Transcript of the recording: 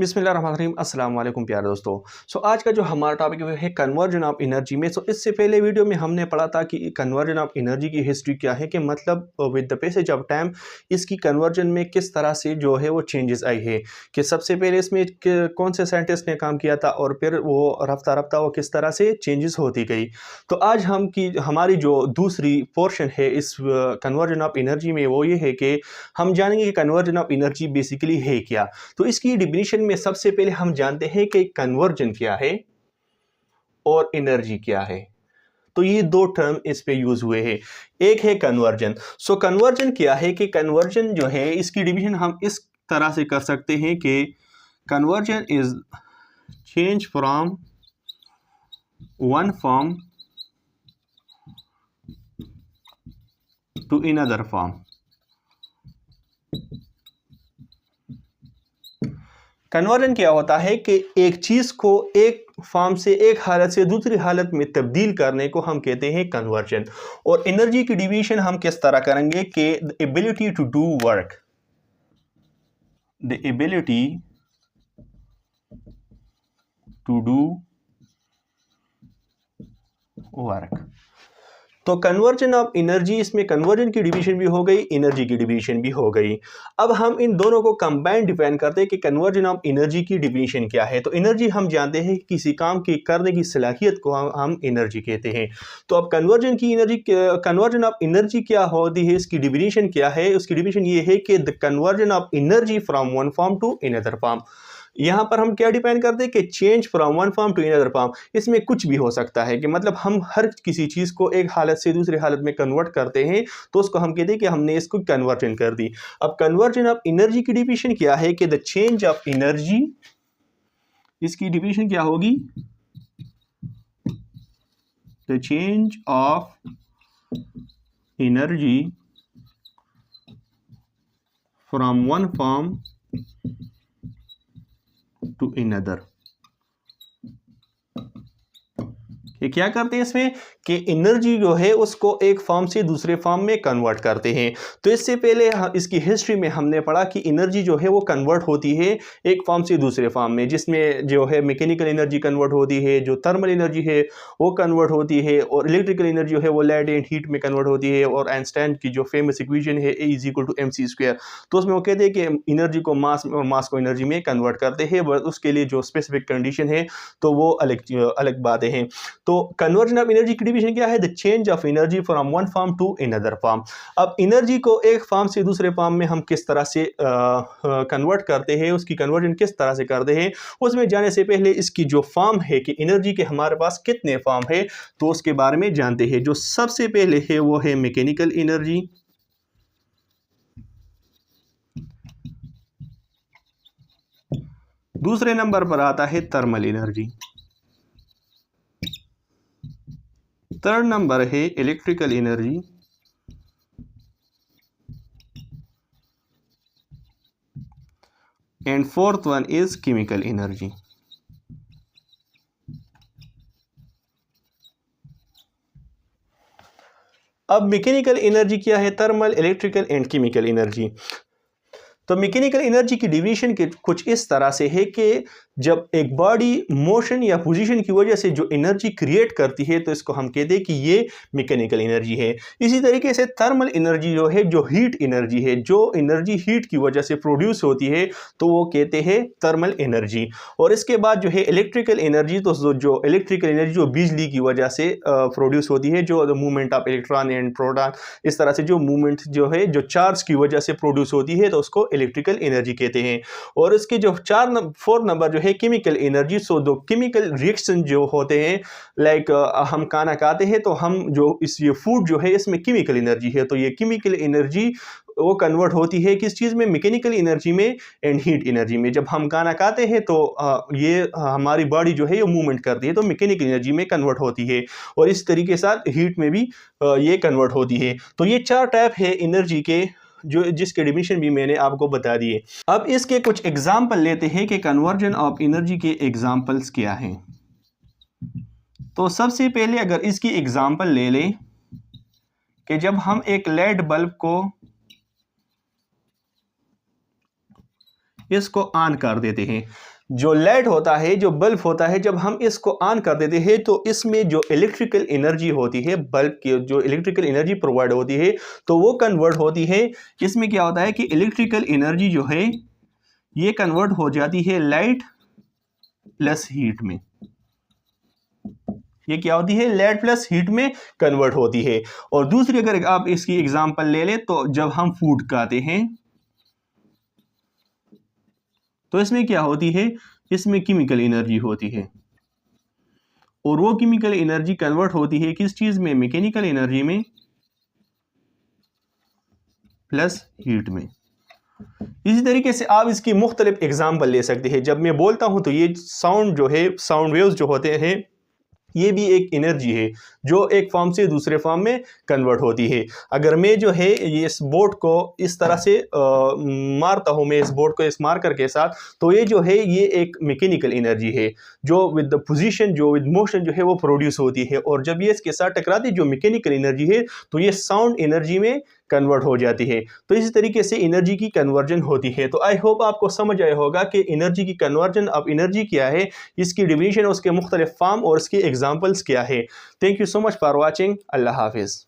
बिस्मिल्लाहिर्रहमानिर्रहीम अस्सलाम वालेकुम प्यारे दोस्तों। आज का जो हमारा टॉपिक है कन्वर्जन ऑफ एनर्जी में। इससे पहले वीडियो में हमने पढ़ा था कि कन्वर्जन ऑफ एनर्जी की हिस्ट्री क्या है, कि मतलब with the passage of time इसकी कन्वर्जन में किस तरह से जो है वो चेंजेस आई है, कि सबसे पहले इसमें कौन से साइंटिस्ट ने काम किया था और फिर वो रफ्ता रफ्ता वो किस तरह से चेंजेस होती गई। तो आज हमारी जो दूसरी पोर्शन है इस कन्वर्जन ऑफ एनर्जी में वो ये है कि हम जानेंगे कि कन्वर्जन ऑफ एनर्जी बेसिकली है क्या। तो इसकी डिफिनीशन में सबसे पहले हम जानते हैं कि कन्वर्जन क्या है और एनर्जी क्या है। तो ये दो टर्म इस पे यूज हुए हैं। एक है कन्वर्जन। कन्वर्जन क्या है, कि कन्वर्जन जो है इसकी डिवीजन हम इस तरह से कर सकते हैं कि conversion is change from one form to another form. Conversion क्या होता है कि एक चीज को एक फॉर्म से, एक हालत से दूसरी हालत में तब्दील करने को हम कहते हैं कन्वर्जन। और एनर्जी की डिवीजन हम किस तरह करेंगे कि the ability to do work, the ability to do work. तो कन्वर्जन ऑफ एनर्जी, इसमें कन्वर्जन की डिवीजन भी हो गई, एनर्जी की डिवीजन भी हो गई। अब हम इन दोनों को कंबाइन डिफाइन करते हैं कि कन्वर्जन ऑफ एनर्जी की डिवीजन क्या है। तो एनर्जी हम जानते हैं किसी काम की करने की सलाहियत को हम एनर्जी कहते हैं। तो अब कन्वर्जन ऑफ एनर्जी क्या होती है, इसकी डिवीजन क्या है। उसकी डिवीजन ये है कि the conversion of energy from one form to another form. यहां पर हम क्या डिफाइन करते हैं कि change from one form to another form. इसमें कुछ भी हो सकता है, कि मतलब हम हर किसी चीज को एक हालत से दूसरी हालत में कन्वर्ट करते हैं, तो उसको हम कहते हैं कि हमने इसको कन्वर्जन कर दी। अब कन्वर्जन ऑफ एनर्जी की डिफिनेशन क्या है, कि द चेंज ऑफ एनर्जी, इसकी डिफिनेशन क्या होगी, the change of energy from one form to another. ये क्या करते हैं इसमें, कि एनर्जी जो है उसको एक फॉर्म से दूसरे फॉर्म में कन्वर्ट करते हैं। तो इससे पहले इसकी हिस्ट्री में हमने पढ़ा कि एनर्जी जो है वो कन्वर्ट होती है एक फॉर्म से दूसरे फॉर्म में, जिसमें जो है मैकेनिकल एनर्जी कन्वर्ट होती है, जो थर्मल एनर्जी है वो कन्वर्ट होती है, और इलेक्ट्रिकल एनर्जी जो है वो लाइट एंड हीट में कन्वर्ट होती है। और आइंस्टाइन की जो फेमस इक्वेशन है A = mc², तो उसमें वो कहते हैं कि एनर्जी को मास में और मास को एनर्जी में कन्वर्ट करते हैं, बट उसके लिए जो स्पेसिफिक कंडीशन है तो वो अलग बातें हैं। तो कन्वर्जन ऑफ एनर्जी की डिवीजन क्या है, the change of energy from one form to another form. अब एनर्जी को एक फॉर्म से दूसरे फॉर्म में हम किस तरह से कन्वर्ट करते हैं, उसकी कन्वर्जन किस तरह से करते हैं, उसमें जाने से पहले इसकी जो फॉर्म है कि एनर्जी के हमारे पास कितने फॉर्म है, तो उसके बारे में जानते हैं। जो सबसे पहले है वो है मैकेनिकल एनर्जी, दूसरे नंबर पर आता है थर्मल एनर्जी, थर्ड नंबर है electrical energy, and fourth one is chemical energy. अब मैकेनिकल एनर्जी क्या है, thermal, electrical and chemical energy. तो मैकेनिकल एनर्जी की डिवीजन के कुछ इस तरह से है कि जब एक बॉडी मोशन या पोजीशन की वजह से जो एनर्जी क्रिएट करती है, तो इसको हम कहते हैं कि ये मैकेनिकल एनर्जी है। इसी तरीके से थर्मल एनर्जी जो है, जो हीट एनर्जी है, जो एनर्जी हीट की वजह से प्रोड्यूस होती है, तो वो कहते हैं थर्मल एनर्जी। और इसके बाद जो है इलेक्ट्रिकल एनर्जी, तो जो इलेक्ट्रिकल एनर्जी जो बिजली की वजह से प्रोड्यूस होती है, जो movement of electron and proton, इस तरह से जो मूवमेंट जो है जो चार्ज की वजह से प्रोड्यूस होती है, तो उसको इलेक्ट्रिकल एनर्जी कहते हैं। और इसके जो फोर्थ नंबर जो है केमिकल एनर्जी। दो केमिकल रिएक्शन जो होते हैं, लाइक हम खाना खाते हैं तो हम जो ये फूड जो है इसमें केमिकल एनर्जी है, तो ये केमिकल एनर्जी वो कन्वर्ट होती है किस चीज़ में, मैकेनिकल एनर्जी में एंड हीट एनर्जी में। जब हम खाना खाते हैं तो ये हमारी बॉडी जो है ये मूवमेंट करती है, तो मैकेनिकल एनर्जी में कन्वर्ट होती है, और इस तरीके से हीट में भी ये कन्वर्ट होती है। तो ये चार टाइप है एनर्जी के, जो जिसके डिफिनेशन भी मैंने आपको बता दिए। अब इसके कुछ एग्जाम्पल लेते हैं कि कन्वर्जन ऑफ एनर्जी के एग्जाम्पल्स क्या हैं। तो सबसे पहले अगर इसकी एग्जाम्पल ले लें कि जब हम एक लेड बल्ब को इसको ऑन कर देते हैं। जो लाइट होता है, जो बल्ब होता है, जब हम इसको ऑन कर देते हैं तो इसमें जो इलेक्ट्रिकल एनर्जी होती है, बल्ब की जो इलेक्ट्रिकल एनर्जी प्रोवाइड होती है, तो वो कन्वर्ट होती है। इसमें क्या होता है कि इलेक्ट्रिकल एनर्जी जो है ये कन्वर्ट हो जाती है लाइट प्लस हीट में। ये क्या होती है? लाइट प्लस हीट में कन्वर्ट होती है। और दूसरी अगर आप इसकी एग्जांपल ले लें तो जब हम फूड खाते हैं तो इसमें क्या होती है? इसमें केमिकल एनर्जी होती है और वो केमिकल एनर्जी कन्वर्ट होती है किस चीज में? मैकेनिकल एनर्जी में प्लस हीट में। इसी तरीके से आप इसकी मुख्तलिफ एग्जाम्पल ले सकते हैं। जब मैं बोलता हूं तो ये साउंड जो है, साउंड वेव्स जो होते हैं, ये भी एक एनर्जी है जो एक फॉर्म से दूसरे फॉर्म में कन्वर्ट होती है। अगर मैं जो है ये इस बोर्ड को इस तरह से मारता हूँ, मैं इस बोर्ड को इस मार्कर के साथ, तो ये जो है ये एक मैकेनिकल एनर्जी है जो विद द पोजीशन, जो विद मोशन जो है वो प्रोड्यूस होती है। और जब ये इसके साथ टकराती है जो मैकेनिकल एनर्जी है तो ये साउंड एनर्जी में कन्वर्ट हो जाती है। तो इसी तरीके से एनर्जी की कन्वर्जन होती है। तो आई होप आपको समझ आया होगा कि एनर्जी की कन्वर्जन, अब एनर्जी क्या है, इसकी डिफिनीशन, उसके मुख्तलिफ फॉर्म और इसके एग्जाम्पल्स क्या है। Thank you so much for watching. अल्लाह हाफिज़।